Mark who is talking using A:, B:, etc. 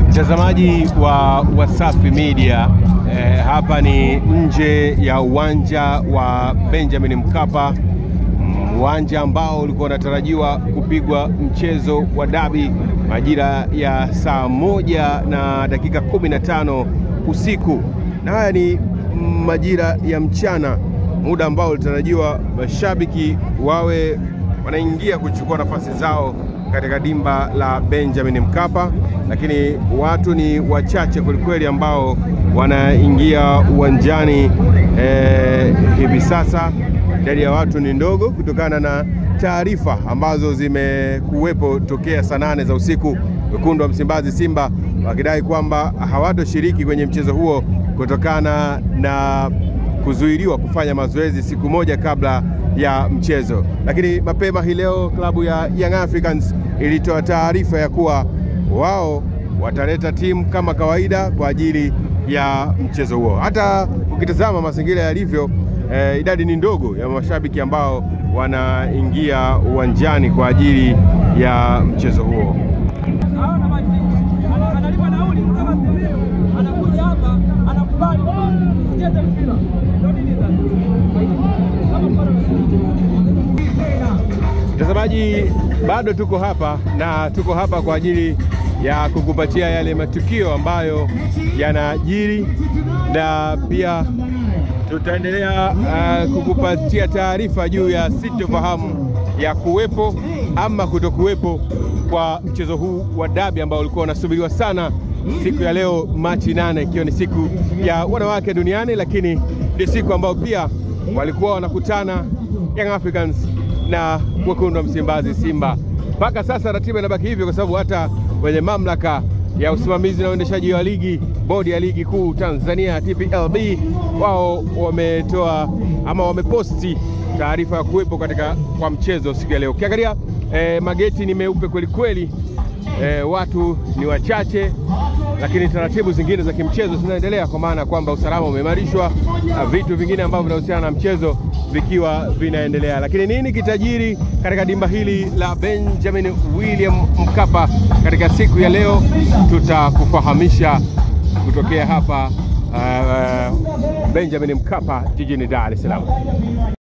A: Mtazamaji wa Wasafi Media, hapa ni nje ya uwanja wa Benjamin Mkapa, uwanja ambao ulikuwa unatarajiwa kupigwa mchezo wa dabi majira ya saa 1:15 usiku, na haya ni majira ya mchana, muda ambao ulitarajiwa mashabiki wawe wanaingia kuchukua nafasi zao katika dimba la Benjamin Mkapa, lakini watu ni wachache kwelikweli ambao wanaingia uwanjani hivi sasa. Idadi ya watu ni ndogo kutokana na taarifa ambazo zimekuwepo tokea saa 8 za usiku, wekundu wa Msimbazi Simba wakidai kwamba hawatoshiriki kwenye mchezo huo kutokana na kuzuiliwa kufanya mazoezi siku moja kabla ya mchezo. Lakini mapema hii leo klabu ya Young Africans ilitoa taarifa ya kuwa wao wataleta timu kama kawaida kwa ajili ya mchezo huo. Hata ukitazama mazingira yalivyo, idadi ni ndogo ya mashabiki ambao wanaingia uwanjani kwa ajili ya mchezo huo. Mtazamaji, bado tuko hapa na tuko hapa kwa ajili ya kukupatia yale matukio ambayo yanajiri, na pia tutaendelea kukupatia taarifa juu ya sitofahamu ya kuwepo ama kutokuwepo kwa mchezo huu wa dabi ambao ulikuwa unasubiriwa sana siku ya leo Machi 8, ikiwa ni siku ya wanawake duniani, lakini ni siku ambao pia walikuwa wanakutana Young Africans na wekundu wa Msimbazi Simba. Mpaka sasa ratiba inabaki hivyo kwa sababu hata wenye mamlaka ya usimamizi na uendeshaji wa ligi, bodi ya ligi kuu Tanzania TPLB, wao wametoa ama wameposti taarifa ya kuwepo kwa mchezo siku ya leo. Ukiangalia mageti ni meupe kweli kweli, watu ni wachache, lakini taratibu zingine za kimchezo zinaendelea, kwa maana kwamba usalama umeimarishwa, vitu vingine ambavyo vinahusiana na mchezo vikiwa vinaendelea. Lakini nini kitajiri katika dimba hili la Benjamin William Mkapa katika siku ya leo, tutakufahamisha kutokea hapa Benjamin Mkapa jijini Dar es Salaam.